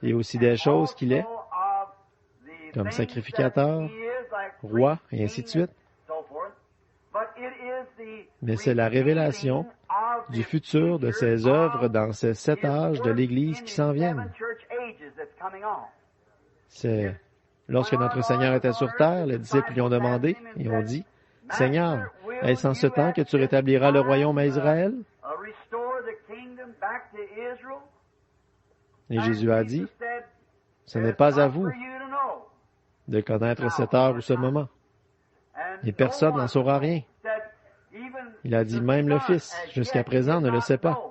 et aussi des choses qu'il est, comme sacrificateur, roi, et ainsi de suite. Mais c'est la révélation du futur de ses œuvres dans ces 7 âges de l'Église qui s'en viennent. C'est lorsque notre Seigneur était sur terre, les disciples lui ont demandé et ont dit, « Seigneur, est-ce en ce temps que tu rétabliras le royaume à Israël? » Et Jésus a dit, « Ce n'est pas à vous de connaître cette heure ou ce moment. Et personne n'en saura rien. » Il a dit, même le Fils, jusqu'à présent, ne le sait pas.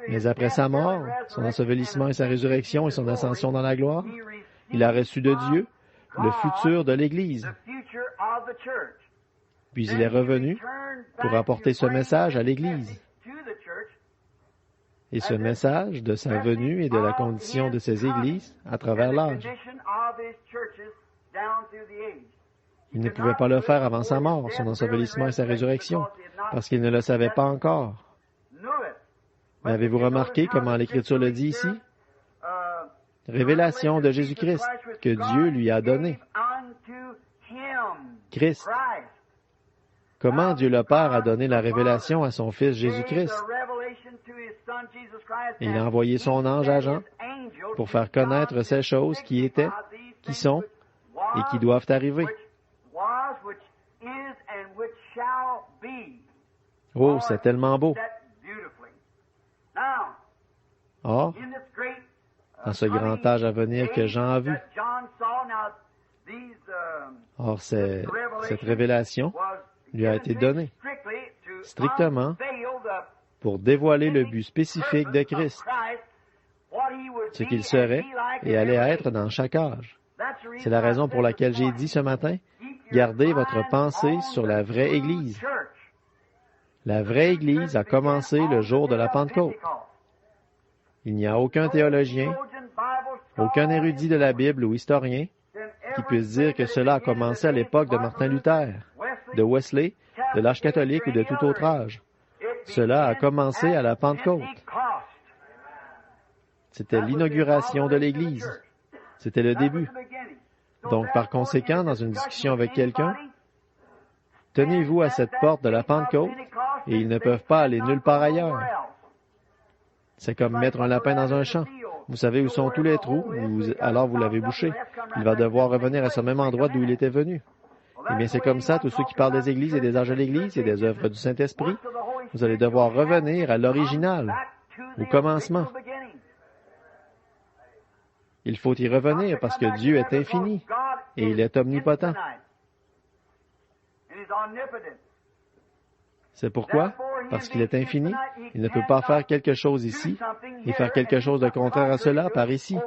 Mais après sa mort, son ensevelissement et sa résurrection et son ascension dans la gloire, il a reçu de Dieu le futur de l'Église. Puis il est revenu pour apporter ce message à l'Église. Et ce message de sa venue et de la condition de ses églises à travers l'âge. Il ne pouvait pas le faire avant sa mort, son ensevelissement et sa résurrection, parce qu'il ne le savait pas encore. Mais avez-vous remarqué comment l'Écriture le dit ici? Révélation de Jésus-Christ que Dieu lui a donnée. Christ. Comment Dieu le Père a donné la révélation à son Fils Jésus-Christ? Il a envoyé son ange à Jean pour faire connaître ces choses qui étaient, qui sont et qui doivent arriver. Oh, c'est tellement beau. Or, dans ce grand âge à venir que Jean a vu, cette révélation lui a été donnée strictement pour dévoiler le but spécifique de Christ, ce qu'il serait et allait être dans chaque âge. C'est la raison pour laquelle j'ai dit ce matin, gardez votre pensée sur la vraie Église. La vraie Église a commencé le jour de la Pentecôte. Il n'y a aucun théologien, aucun érudit de la Bible ou historien qui puisse dire que cela a commencé à l'époque de Martin Luther, de Wesley, de l'Âge catholique ou de tout autre âge. Cela a commencé à la Pentecôte. C'était l'inauguration de l'Église. C'était le début. Donc, par conséquent, dans une discussion avec quelqu'un, tenez-vous à cette porte de la Pentecôte et ils ne peuvent pas aller nulle part ailleurs. C'est comme mettre un lapin dans un champ. Vous savez où sont tous les trous, alors vous l'avez bouché. Il va devoir revenir à ce même endroit d'où il était venu. Eh bien, c'est comme ça, tous ceux qui parlent des églises et des âges de l'Église et des œuvres du Saint-Esprit, vous allez devoir revenir à l'original, au commencement. Il faut y revenir parce que Dieu est infini et il est omnipotent. C'est pourquoi, parce qu'il est infini, il ne peut pas faire quelque chose ici et faire quelque chose de contraire à cela par ici.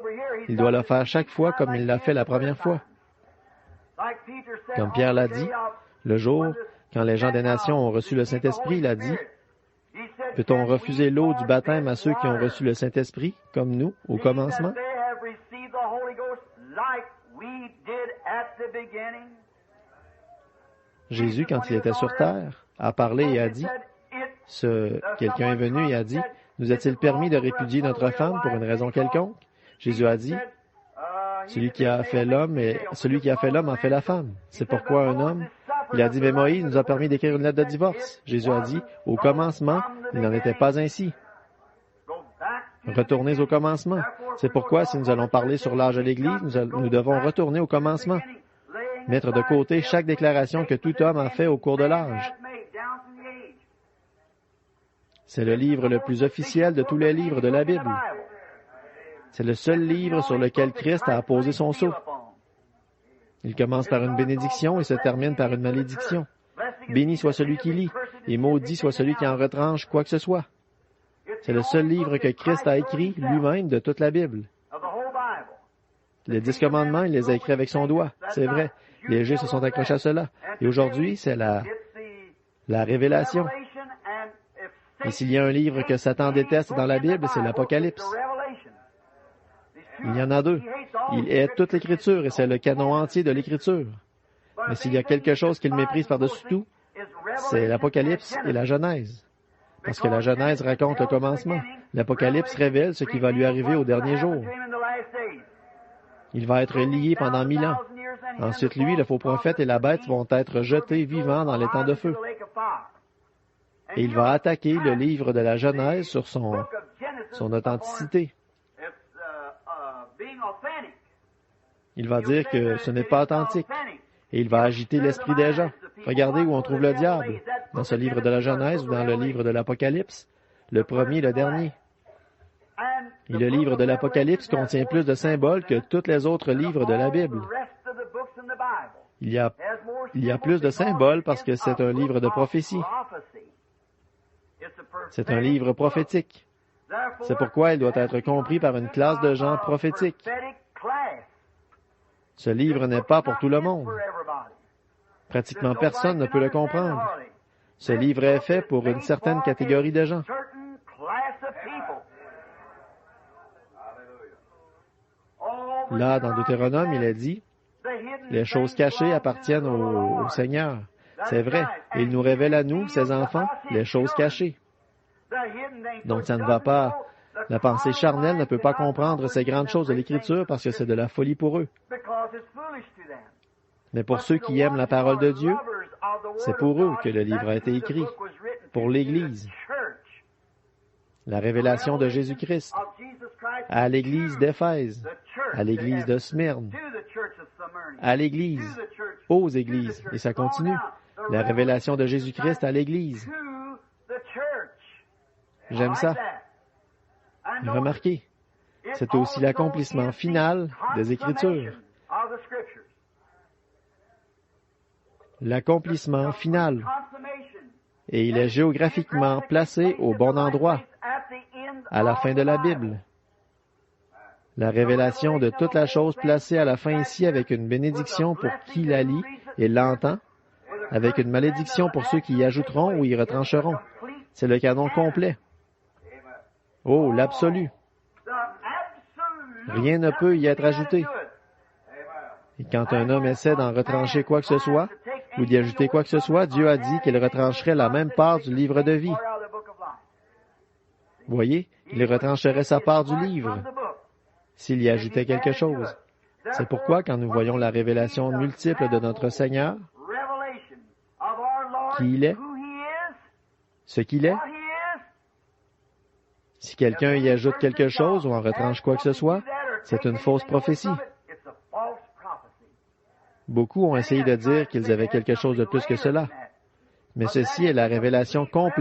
Il doit le faire chaque fois comme il l'a fait la première fois. Comme Pierre l'a dit, le jour, quand les gens des nations ont reçu le Saint-Esprit, il a dit, « Peut-on refuser l'eau du baptême à ceux qui ont reçu le Saint-Esprit, comme nous, au commencement? » Jésus, quand il était sur terre, a parlé et a dit, quelqu'un est venu et a dit, « Nous est-il permis de répudier notre femme pour une raison quelconque? » Jésus a dit, « Celui qui a fait l'homme a fait la femme. C'est pourquoi un homme... » Il a dit, « Mais Moïse nous a permis d'écrire une lettre de divorce. » Jésus a dit, « Au commencement, il n'en était pas ainsi. » Retournez au commencement. C'est pourquoi, si nous allons parler sur l'âge de l'Église, nous devons retourner au commencement. Mettre de côté chaque déclaration que tout homme a fait au cours de l'âge. C'est le livre le plus officiel de tous les livres de la Bible. C'est le seul livre sur lequel Christ a apposé son sceau. Il commence par une bénédiction et se termine par une malédiction. Béni soit celui qui lit, et maudit soit celui qui en retranche quoi que ce soit. C'est le seul livre que Christ a écrit lui-même de toute la Bible. Les 10 commandements, il les a écrits avec son doigt. C'est vrai. Les Juifs se sont accrochés à cela. Et aujourd'hui, c'est la révélation. Et s'il y a un livre que Satan déteste dans la Bible, c'est l'Apocalypse. Il y en a 2. Il hait toute l'Écriture et c'est le canon entier de l'Écriture. Mais s'il y a quelque chose qu'il méprise par-dessus tout, c'est l'Apocalypse et la Genèse. Parce que la Genèse raconte le commencement. L'Apocalypse révèle ce qui va lui arriver au dernier jour. Il va être lié pendant 1000 ans. Ensuite, lui, le faux prophète et la bête vont être jetés vivants dans l'étang de feu. Et il va attaquer le livre de la Genèse sur son authenticité. Il va dire que ce n'est pas authentique. Et il va agiter l'esprit des gens. Regardez où on trouve le diable. Dans ce livre de la Genèse ou dans le livre de l'Apocalypse. Le premier et le dernier. Et le livre de l'Apocalypse contient plus de symboles que tous les autres livres de la Bible. Il y a plus de symboles parce que c'est un livre de prophétie. C'est un livre prophétique. C'est pourquoi il doit être compris par une classe de gens prophétiques. Ce livre n'est pas pour tout le monde. Pratiquement personne ne peut le comprendre. Ce livre est fait pour une certaine catégorie de gens. Là, dans Deutéronome, il est dit, les choses cachées appartiennent au Seigneur. C'est vrai. Et il nous révèle à nous, ses enfants, les choses cachées. Donc, ça ne va pas. La pensée charnelle ne peut pas comprendre ces grandes choses de l'Écriture parce que c'est de la folie pour eux. Mais pour ceux qui aiment la parole de Dieu, c'est pour eux que le livre a été écrit, pour l'Église. La révélation de Jésus-Christ à l'Église d'Éphèse, à l'Église de Smyrne, à l'Église, aux Églises, et ça continue. La révélation de Jésus-Christ à l'Église. J'aime ça. Et remarquez, c'est aussi l'accomplissement final des Écritures. L'accomplissement final. Et il est géographiquement placé au bon endroit, à la fin de la Bible. La révélation de toute la chose placée à la fin ici avec une bénédiction pour qui la lit et l'entend, avec une malédiction pour ceux qui y ajouteront ou y retrancheront. C'est le canon complet. Oh, l'absolu. Rien ne peut y être ajouté. Et quand un homme essaie d'en retrancher quoi que ce soit, ou d'y ajouter quoi que ce soit, Dieu a dit qu'il retrancherait la même part du livre de vie. Voyez, il retrancherait sa part du livre s'il y ajoutait quelque chose. C'est pourquoi, quand nous voyons la révélation multiple de notre Seigneur, qui il est, ce qu'il est, si quelqu'un y ajoute quelque chose ou en retranche quoi que ce soit, c'est une fausse prophétie. Beaucoup ont essayé de dire qu'ils avaient quelque chose de plus que cela. Mais ceci est la révélation complète